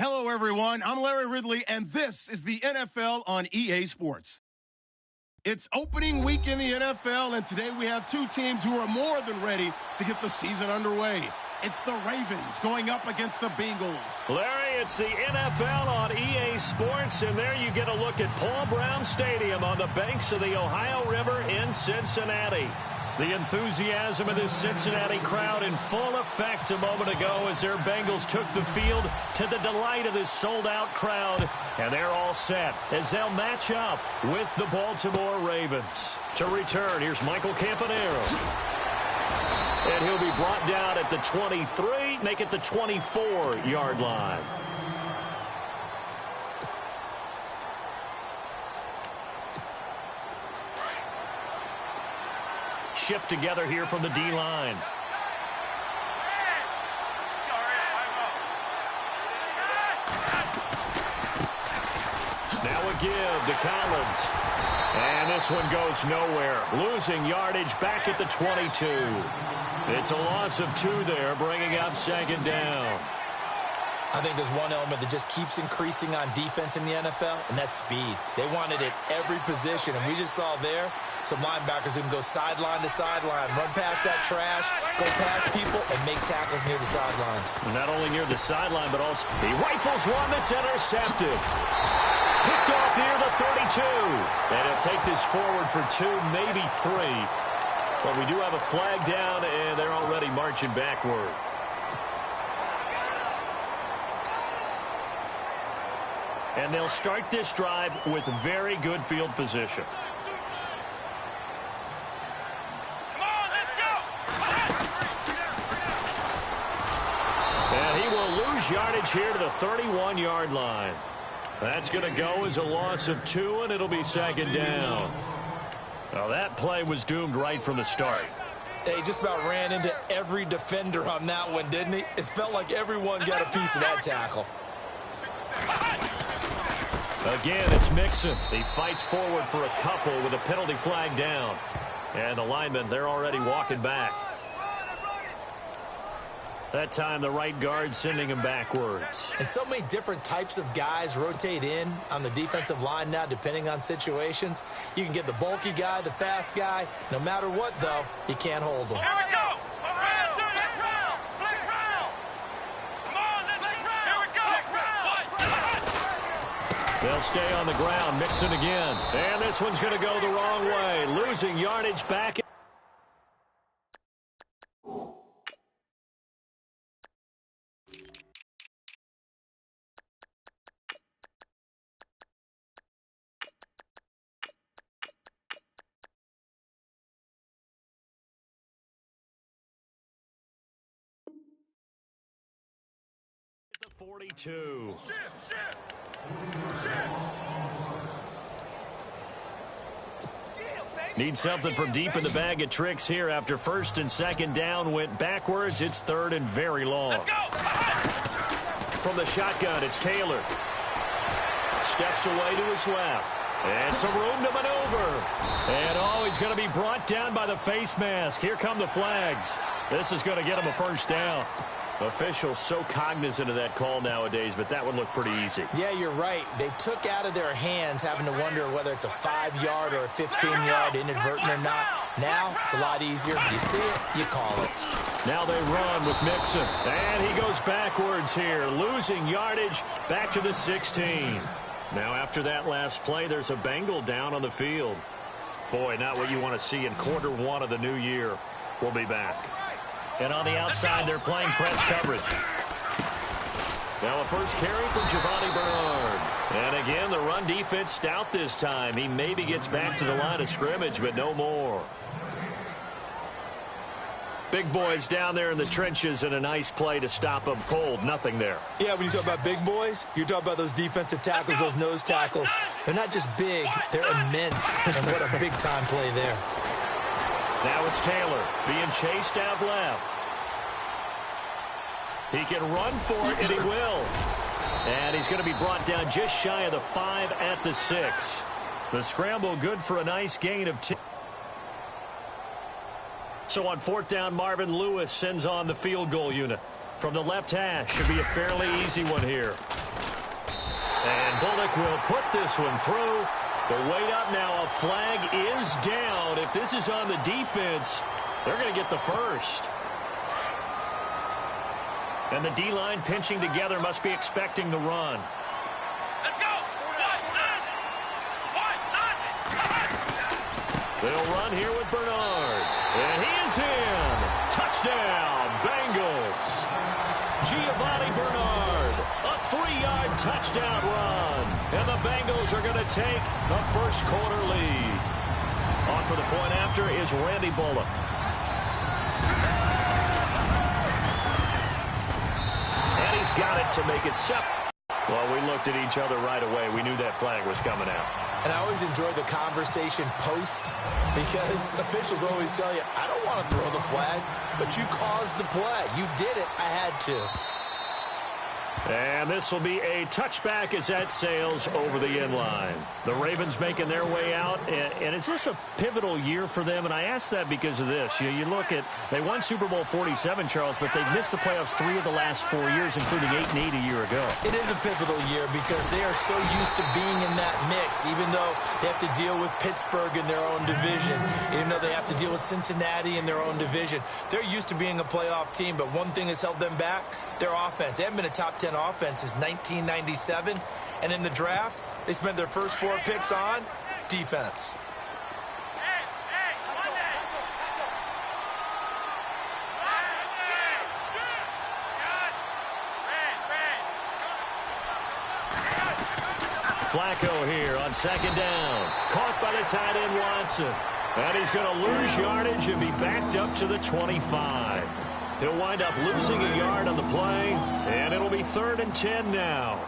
Hello, everyone. I'm Larry Ridley, and this is the NFL on EA Sports. It's opening week in the NFL, and today we have two teams who are more than ready to get the season underway. It's the Ravens going up against the Bengals. Larry, it's the NFL on EA Sports, and there you get a look at Paul Brown Stadium on the banks of the Ohio River in Cincinnati. The enthusiasm of this Cincinnati crowd in full effect a moment ago as their Bengals took the field to the delight of this sold-out crowd. And they're all set as they'll match up with the Baltimore Ravens. To return, here's Michael Campanero. And he'll be brought down at the 23, make it the 24-yard line. Shift together here from the D-line. Now a give to Collins. And this one goes nowhere. Losing yardage back at the 22. It's a loss of 2 there, bringing up second down. I think there's one element that just keeps increasing on defense in the NFL, and that's speed. They want it at every position, and we just saw there some linebackers who can go sideline to sideline, run past that trash, go past people, and make tackles near the sidelines. Not only near the sideline, but also he rifles one that's intercepted. Picked off near the 32. And he'll take this forward for 2, maybe 3. But we do have a flag down, and they're already marching backward. And they'll start this drive with very good field position. And he will lose yardage here to the 31-yard line. That's going to go as a loss of 2, and it'll be second down. Now that play was doomed right from the start. He just about ran into every defender on that one, didn't he? It felt like everyone got a piece of that tackle. Again, it's Mixon. He fights forward for a couple with a penalty flag down. And the linemen, they're already walking back. That time, the right guard sending him backwards. And so many different types of guys rotate in on the defensive line now, depending on situations. You can get the bulky guy, the fast guy. No matter what, though, you can't hold them. Here we go. Around, let's round. Let's round. Come on, let's round. Here we go. They'll stay on the ground. Mixon again. And this one's going to go the wrong way. Losing yardage back. The 42. Need something from deep in the bag of tricks here after first and second down went backwards. It's third and very long. From the shotgun, it's Taylor. Steps away to his left. And some room to maneuver. And oh, he's going to be brought down by the face mask. Here come the flags. This is going to get him a first down. Officials so cognizant of that call nowadays, but that would look pretty easy. Yeah, you're right. They took out of their hands having to wonder whether it's a 5-yard or a 15-yard inadvertent or not. Now, it's a lot easier. You see it, you call it. Now they run with Mixon. And he goes backwards here, losing yardage back to the 16. Now after that last play, there's a Bengal down on the field. Boy, not what you want to see in quarter 1 of the new year. We'll be back. And on the outside, they're playing press coverage. Now a first carry for Giovanni Bernard. And again, the run defense stout this time. He maybe gets back to the line of scrimmage, but no more. Big boys down there in the trenches, and a nice play to stop them cold. Nothing there. Yeah, when you talk about big boys, you're talking about those defensive tackles, those nose tackles. They're not just big, they're immense. And what a big-time play there. Now it's Taylor being chased out left. He can run for it, and he will. And he's going to be brought down just shy of the 5 at the 6. The scramble good for a nice gain of 10. So on 4th down, Marvin Lewis sends on the field goal unit. From the left hash, should be a fairly easy one here. And Bullock will put this one through. But wait up now. A flag is down. If this is on the defense, they're going to get the first. And the D-line pinching together must be expecting the run. Let's go. They'll run here with Bernard. And he is in. Touchdown, Bengals. Giovanni Bernard, a 3-yard touchdown run. And the Bengals are going to take the first quarter lead. On for the point after is Randy Bullock. And he's got it to make it 7. Well, we looked at each other right away. We knew that flag was coming out. And I always enjoy the conversation post because officials always tell you, I don't want to throw the flag, but you caused the play. You did it. I had to. And this will be a touchback as that sails over the end line. The Ravens making their way out. And is this a pivotal year for them? And I ask that because of this. You look at, they won Super Bowl 47, Charles, but they've missed the playoffs 3 of the last 4 years, including 8-8 a year ago. It is a pivotal year because they are so used to being in that mix, even though they have to deal with Pittsburgh in their own division, even though they have to deal with Cincinnati in their own division. They're used to being a playoff team, but one thing has held them back, their offense. They haven't been a top 10 offense since 1997, and in the draft, they spent their first 4 picks on defense. Flacco here on second down. Caught by the tight end Watson. And he's going to lose yardage and be backed up to the 25. He'll wind up losing a yard on the play, and it'll be 3rd and 10 now.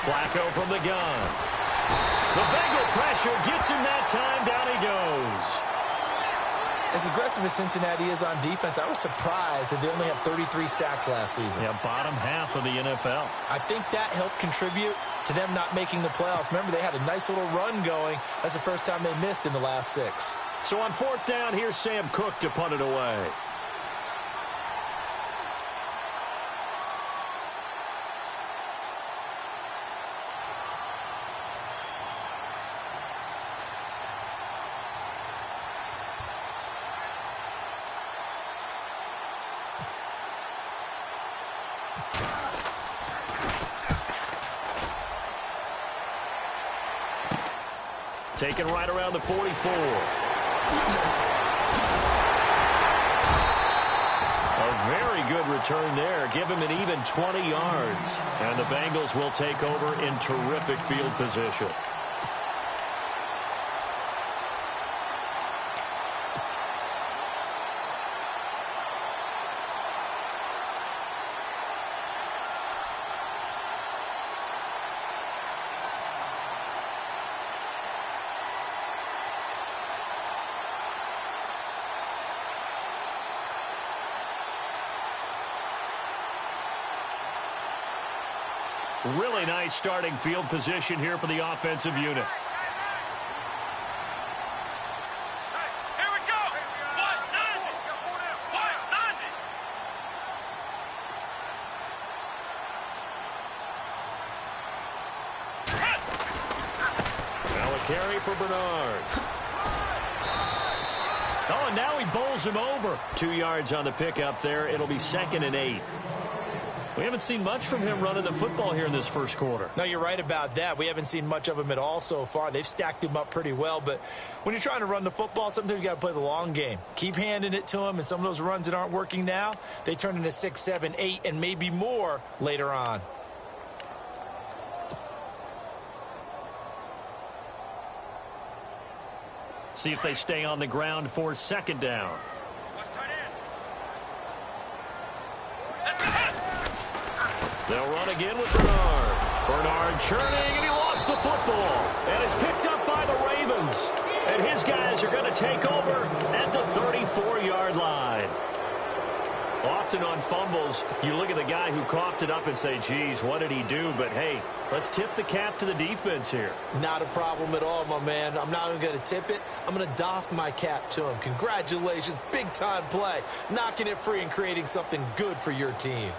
Flacco from the gun. The Bengal pressure gets him that time. Down he goes. As aggressive as Cincinnati is on defense, I was surprised that they only had 33 sacks last season. Yeah, bottom half of the NFL. I think that helped contribute to them not making the playoffs. Remember, they had a nice little run going. That's the first time they missed in the last 6. So on 4th down, here's Sam Cook to punt it away. Taken right around the 44. A very good return there. Give him an even 20 yards. And the Bengals will take over in terrific field position. Really nice starting field position here for the offensive unit. Here we go. 190. 190. Now a carry for Bernard. Oh, and now he bowls him over. 2 yards on the pickup there. It'll be 2nd and 8. We haven't seen much from him running the football here in this first quarter. No, you're right about that. We haven't seen much of him at all so far. They've stacked him up pretty well, but when you're trying to run the football, sometimes you got to play the long game. Keep handing it to him, and some of those runs that aren't working now, they turn into 6, 7, 8, and maybe more later on. See if they stay on the ground for 2nd down. They'll run again with Bernard. Bernard churning, and he lost the football. And it's picked up by the Ravens. And his guys are going to take over at the 34-yard line. Often on fumbles, you look at the guy who coughed it up and say, geez, what did he do? But, hey, let's tip the cap to the defense here. Not a problem at all, my man. I'm not even going to tip it. I'm going to doff my cap to him. Congratulations, big-time play. Knocking it free and creating something good for your team.